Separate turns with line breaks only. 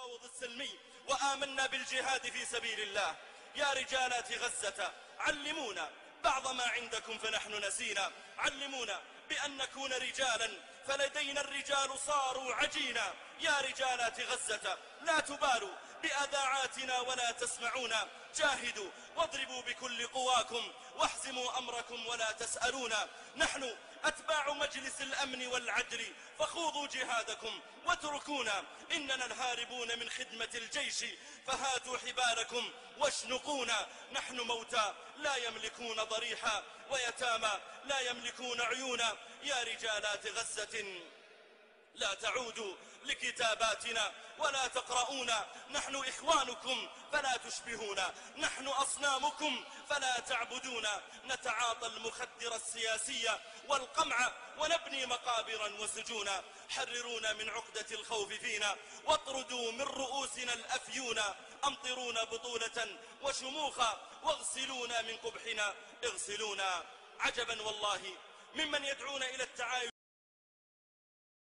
بالتفاوض السلمي وآمنا بالجهاد في سبيل الله. يا رجالات غزة علمونا بعض ما عندكم فنحن نسينا، علمونا بأن نكون رجالا فلدينا الرجال صاروا عجينا. يا رجالات غزة لا تبالوا بأذاعاتنا ولا تسمعونا، جاهدوا واضربوا بكل قواكم واحزموا أمركم ولا تسألونا. نحن أتباع مجلس الأمن والعدل فخوضوا جهادكم واتركونا، إننا الهاربون من خدمة الجيش فهاتوا حبالكم واشنقونا. نحن موتى لا يملكون ضريحا ويتامى لا يملكون عيونا. يا رجالات غزة لا تعودوا لكتاباتنا ولا تقرؤونا، نحن إخوانكم فلا تشبهونا، نحن أصنامكم فلا تعبدونا. نتعاطى المخدر السياسية والقمع ونبني مقابرا وسجونا. حررونا من عقدة الخوف فينا واطردوا من رؤوسنا الأفيونا. أمطرونا بطولة وشموخا واغسلونا من قبحنا اغسلونا. عجبا والله ممن يدعون إلى التعايش